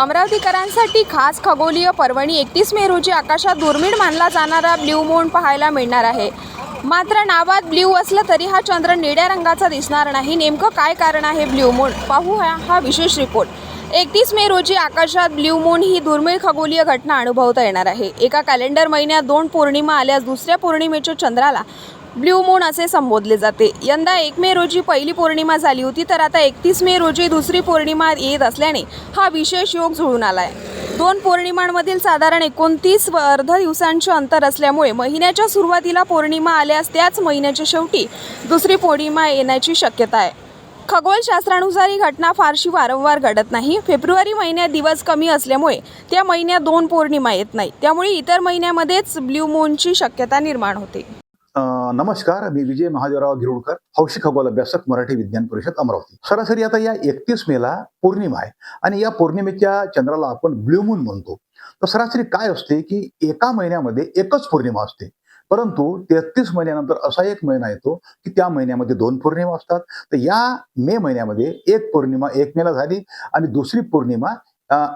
अमरावतीकरांसाठी खास खगोलीय पर्वणी 31 मे रोजी आकाशात दुर्मिळ मानला जाणारा ब्ल्यू मून पाहायला मिळणार आहे। मात्र नावात ब्ल्यू असलं तरी हा चंद्र निळ्या रंगाचा दिसणार नाही। नेमकं काय कारण आहे ब्ल्यू मून, पाहूया हा विशेष रिपोर्ट। 31 मे रोजी आकाशात ब्ल्यू मून ही दुर्मिळ खगोलीय घटना अनुभवता येणार आहे। एका कॅलेंडर महिन्यात 2 पौर्णिमा आल्यास दुसऱ्या पौर्णिमेच्या चंद्राला ब्ल्यू मून असे संबोधले जाते। यंदा 1 मे रोजी पहिली पौर्णिमा झाली होती, तर आता 31 मे रोजी दुसरी पौर्णिमा येत असल्याने हा विशेष योग जुळून आलाय। 2 पौर्णिमांमधील साधारण 29 अर्ध दिवसांचे अंतर असल्यामुळे महिन्याच्या सुरुवातीला पौर्णिमा आल्यास त्याच महिन्याच्या शेवटी दुसरी पौर्णिमा येण्याची शक्यता आहे। खगोलशास्त्रानुसार ही घटना फारशी वारंवार घडत नाही। फेब्रुवारी महिन्यात दिवस कमी असल्यामुळे त्या महिन्यात 2 पौर्णिमा येत नाही, त्यामुळे इतर महिन्यामध्येच ब्ल्यू मूनची शक्यता निर्माण होते। नमस्कार, मी विजय महादेवराव गिरुडकर, हौशी खगोल अभ्यासक, मराठी विज्ञान परिषद, अमरावती। सरासरी आता या 31 मेला पौर्णिमा आहे आणि या पौर्णिमेच्या चंद्राला आपण ब्ल्यू मून म्हणतो। तर सरासरी काय असते की एका महिन्यामध्ये एकच पौर्णिमा असते, परंतु 33 महिन्यानंतर असा एक महिना येतो की त्या महिन्यामध्ये 2 पौर्णिमा असतात। तर या मे महिन्यामध्ये एक पौर्णिमा 1 मेला झाली आणि दुसरी पौर्णिमा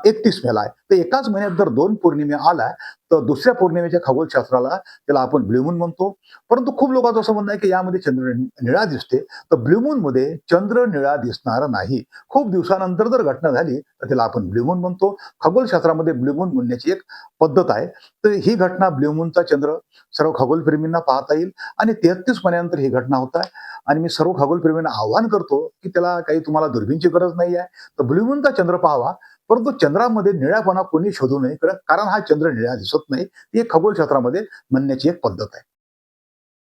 31 मेला आहे। तर एकाच महिन्यात जर 2 पौर्णिमा आल्या तर दुसऱ्या पौर्णिमेच्या खगोलशास्त्राला त्याला आपण ब्ल्यू मून म्हणतो। परंतु खूप लोकांचं असं म्हणणं आहे की यामध्ये चंद्र निळा दिसते, तर ब्ल्यू मून मध्ये चंद्र निळा दिसणार नाही। खूप दिवसानंतर जर घटना झाली तर त्याला आपण ब्ल्यू मून म्हणतो। खगोलशास्त्रामध्ये ब्ल्यू मून म्हणण्याची एक पद्धत आहे। तर ही घटना ब्ल्यू मूनचा चंद्र सर्व खगोलप्रेमींना पाहता येईल आणि 33 महिन्यानंतर ही घटना होत आहे। आणि मी सर्व खगोलप्रेमींना आवाहन करतो की त्याला काही तुम्हाला दुर्बीणची गरज नाही आहे, तर ब्ल्यू मूनचा चंद्र पाहावा। परंतु चंद्रामध्ये निळापणा कोणी शोधू नये, कारण हा चंद्र निळा दिसत नाही। ही खगोलशास्त्रामध्ये म्हणण्याची एक पद्धत आहे।